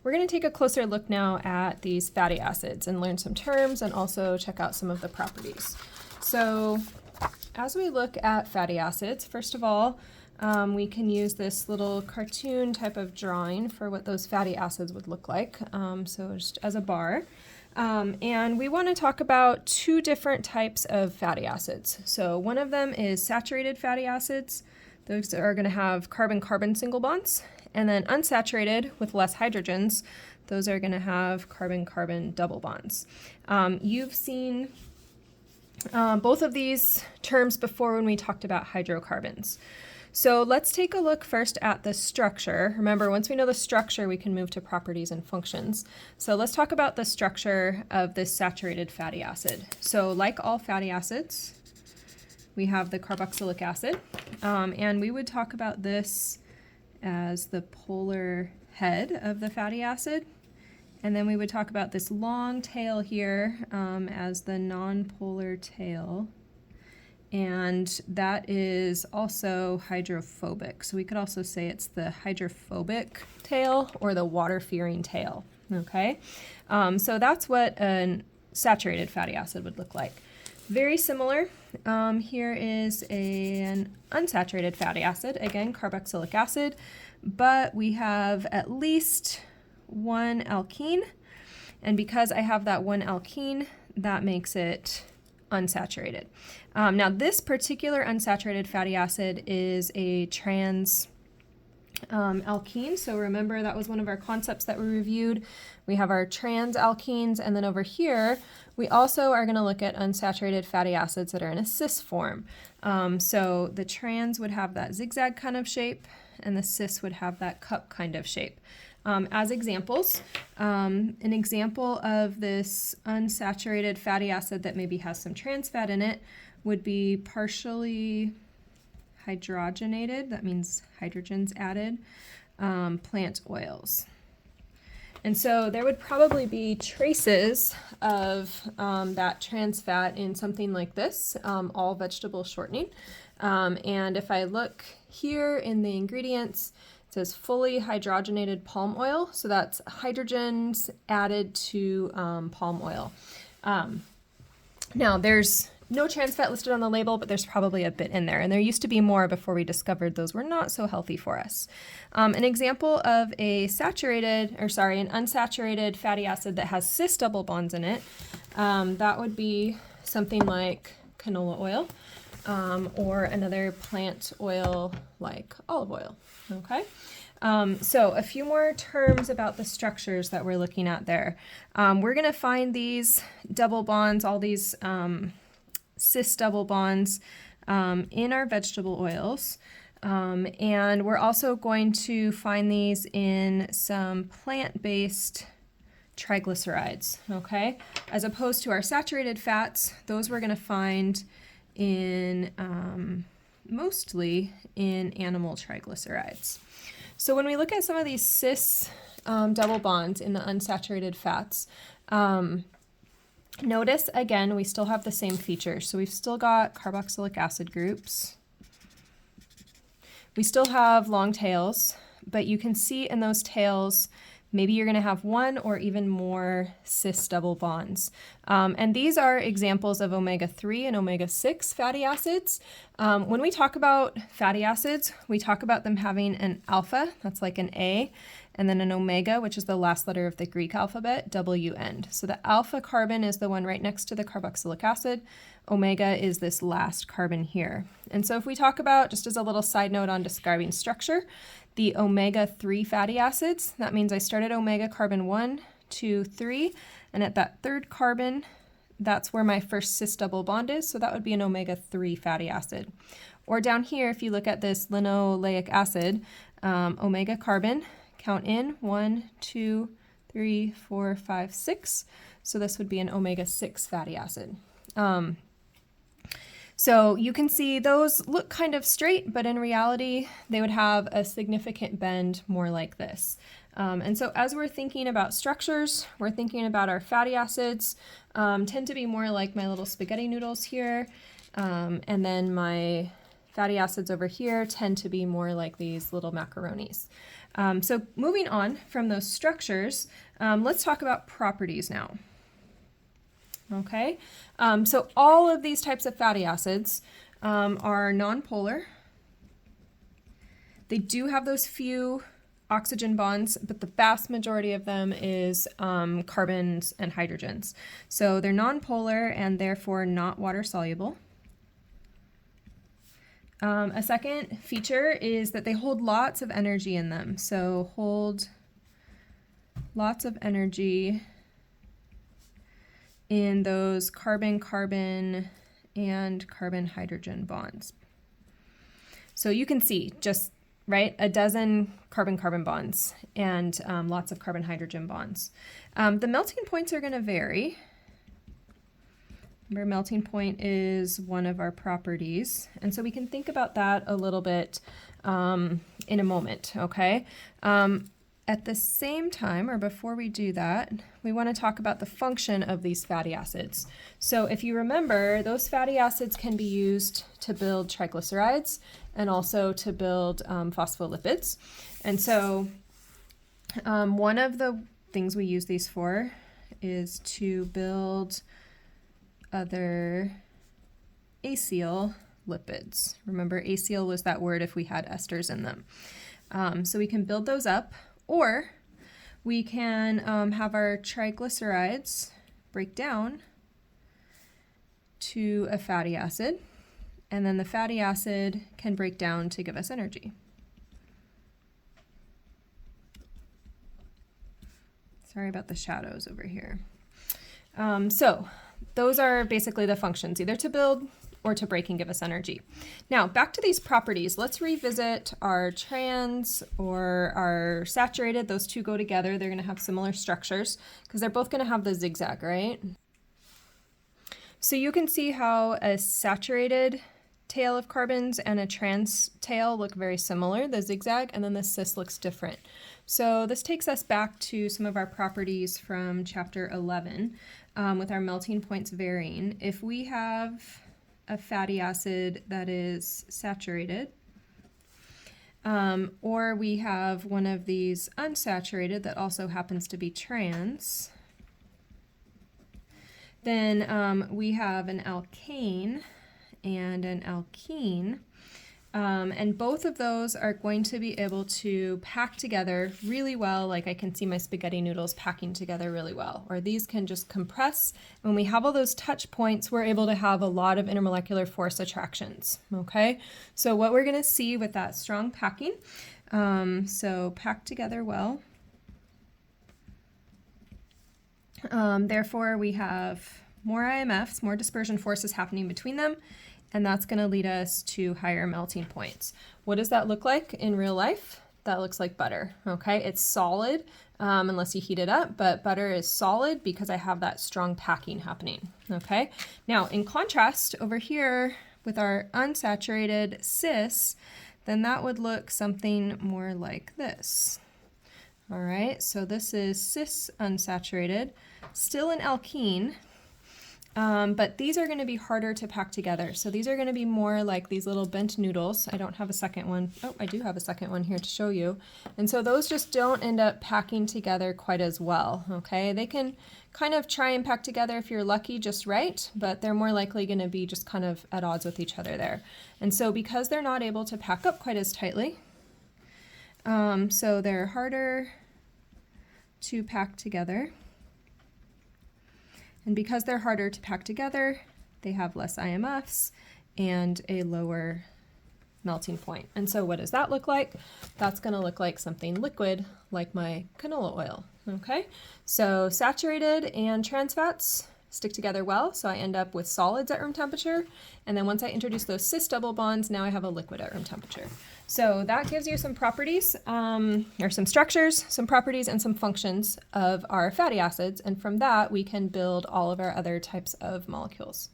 we're going to take a closer look now at these fatty acids and learn some terms and also check out some of the properties. So as we look at fatty acids, first of all, we can use this little cartoon type of drawing for what those fatty acids would look like. So just as a bar. And we want to talk about two different types of fatty acids. So one of them is saturated fatty acids. Those are going to have carbon-carbon single bonds. And then unsaturated with less hydrogens, those are going to have carbon-carbon double bonds. You've seen both of these terms before when we talked about hydrocarbons. So let's take a look first at the structure. Remember, once we know the structure, we can move to properties and functions. So let's talk about the structure of this saturated fatty acid. So like all fatty acids, we have the carboxylic acid, and we would talk about this as the polar head of the fatty acid. And then we would talk about this long tail here as the nonpolar tail. And that is also hydrophobic. So we could also say it's the hydrophobic tail or the water-fearing tail, okay? So that's what a saturated fatty acid would look like. Very similar. Here is an unsaturated fatty acid, again, carboxylic acid, but we have at least one alkene, and because I have that one alkene, that makes it unsaturated. Now, this particular unsaturated fatty acid is a trans alkene. So remember, that was one of our concepts that we reviewed. We have our trans alkenes, and then over here, we also are going to look at unsaturated fatty acids that are in a cis form. So the trans would have that zigzag kind of shape, and the cis would have that cup kind of shape. As examples, an example of this unsaturated fatty acid that maybe has some trans fat in it would be partially hydrogenated, that means hydrogens added, plant oils. And so there would probably be traces of that trans fat in something like this, all vegetable shortening. And if I look here in the ingredients, it says fully hydrogenated palm oil. So that's hydrogens added to palm oil. Now there's no trans fat listed on the label, but there's probably a bit in there. And there used to be more before we discovered those were not so healthy for us. An example of an unsaturated fatty acid that has cis double bonds in it, that would be something like canola oil or another plant oil like olive oil, okay? So a few more terms about the structures that we're looking at there. We're going to find these double bonds, all these cis double bonds in our vegetable oils. And we're also going to find these in some plant-based triglycerides, okay? As opposed to our saturated fats, those we're going to find in mostly in animal triglycerides. So when we look at some of these cis double bonds in the unsaturated fats, notice again, we still have the same features. So we've still got carboxylic acid groups. We still have long tails, but you can see in those tails, maybe you're going to have one or even more cis double bonds. And these are examples of omega-3 and omega-6 fatty acids. When we talk about fatty acids, we talk about them having an alpha, that's like an A, and then an omega, which is the last letter of the Greek alphabet, W end. So the alpha carbon is the one right next to the carboxylic acid. Omega is this last carbon here. And so if we talk about, just as a little side note on describing structure, the omega-3 fatty acids, that means I started omega carbon 1, 2, 3, and at that third carbon, that's where my first cis double bond is, so that would be an omega-3 fatty acid. Or down here, if you look at this linoleic acid, omega carbon, count in 1, 2, 3, 4, 5, 6. So this would be an omega-6 fatty acid. So you can see those look kind of straight, but in reality, they would have a significant bend more like this. And so as we're thinking about structures, we're thinking about our fatty acids, tend to be more like my little spaghetti noodles here, and then my Fatty acids over here tend to be more like these little macaronis. So moving on from those structures, let's talk about properties now. Okay, so all of these types of fatty acids are nonpolar. They do have those few oxygen bonds, but the vast majority of them is carbons and hydrogens. So they're nonpolar and therefore not water soluble. A second feature is that they hold lots of energy in them. So hold lots of energy in those carbon-carbon and carbon-hydrogen bonds. So you can see just, right, a dozen carbon-carbon bonds and lots of carbon-hydrogen bonds. The melting points are going to vary. Remember, melting point is one of our properties, and so we can think about that a little bit in a moment, okay? At the same time, or before we do that, we want to talk about the function of these fatty acids. So if you remember, those fatty acids can be used to build triglycerides and also to build phospholipids. And so one of the things we use these for is to build other acyl lipids. Remember, acyl was that word if we had esters in them. So we can build those up, or we can have our triglycerides break down to a fatty acid, and then the fatty acid can break down to give us energy. Sorry about the shadows over here. So those are basically the functions, either to build or to break and give us energy. Now, back to these properties, let's revisit our trans or our saturated. Those two go together. They're going to have similar structures because they're both going to have the zigzag, right? So you can see how a saturated tail of carbons and a trans tail look very similar, the zigzag, and then the cis looks different. So this takes us back to some of our properties from chapter 11 with our melting points varying. If we have a fatty acid that is saturated, or we have one of these unsaturated that also happens to be trans, then we have an alkane and an alkene, and both of those are going to be able to pack together really well. Like I can see my spaghetti noodles packing together really well, or these can just compress. When we have all those touch points, we're able to have a lot of intermolecular force attractions, okay? So what we're gonna see with that strong packing, so packed together well. Therefore, we have more IMFs, more dispersion forces happening between them, and that's going to lead us to higher melting points. What does that look like in real life? That looks like butter, okay? It's solid unless you heat it up, but butter is solid because I have that strong packing happening, okay? Now, in contrast, over here with our unsaturated cis, then that would look something more like this. All right, so this is cis unsaturated, still an alkene, but these are going to be harder to pack together. So these are going to be more like these little bent noodles. I don't have a second one. Oh, I do have a second one here to show you. And so those just don't end up packing together quite as well, okay? They can kind of try and pack together if you're lucky just right, but they're more likely going to be just kind of at odds with each other there. And so because they're not able to pack up quite as tightly, so they're harder to pack together. And because they're harder to pack together, they have less IMFs and a lower melting point. And so what does that look like? That's going to look like something liquid, like my canola oil, okay? So saturated and trans fats stick together well, so I end up with solids at room temperature, and then once I introduce those cis double bonds, now I have a liquid at room temperature. So that gives you some properties, or some structures, some properties, and some functions of our fatty acids, and from that we can build all of our other types of molecules.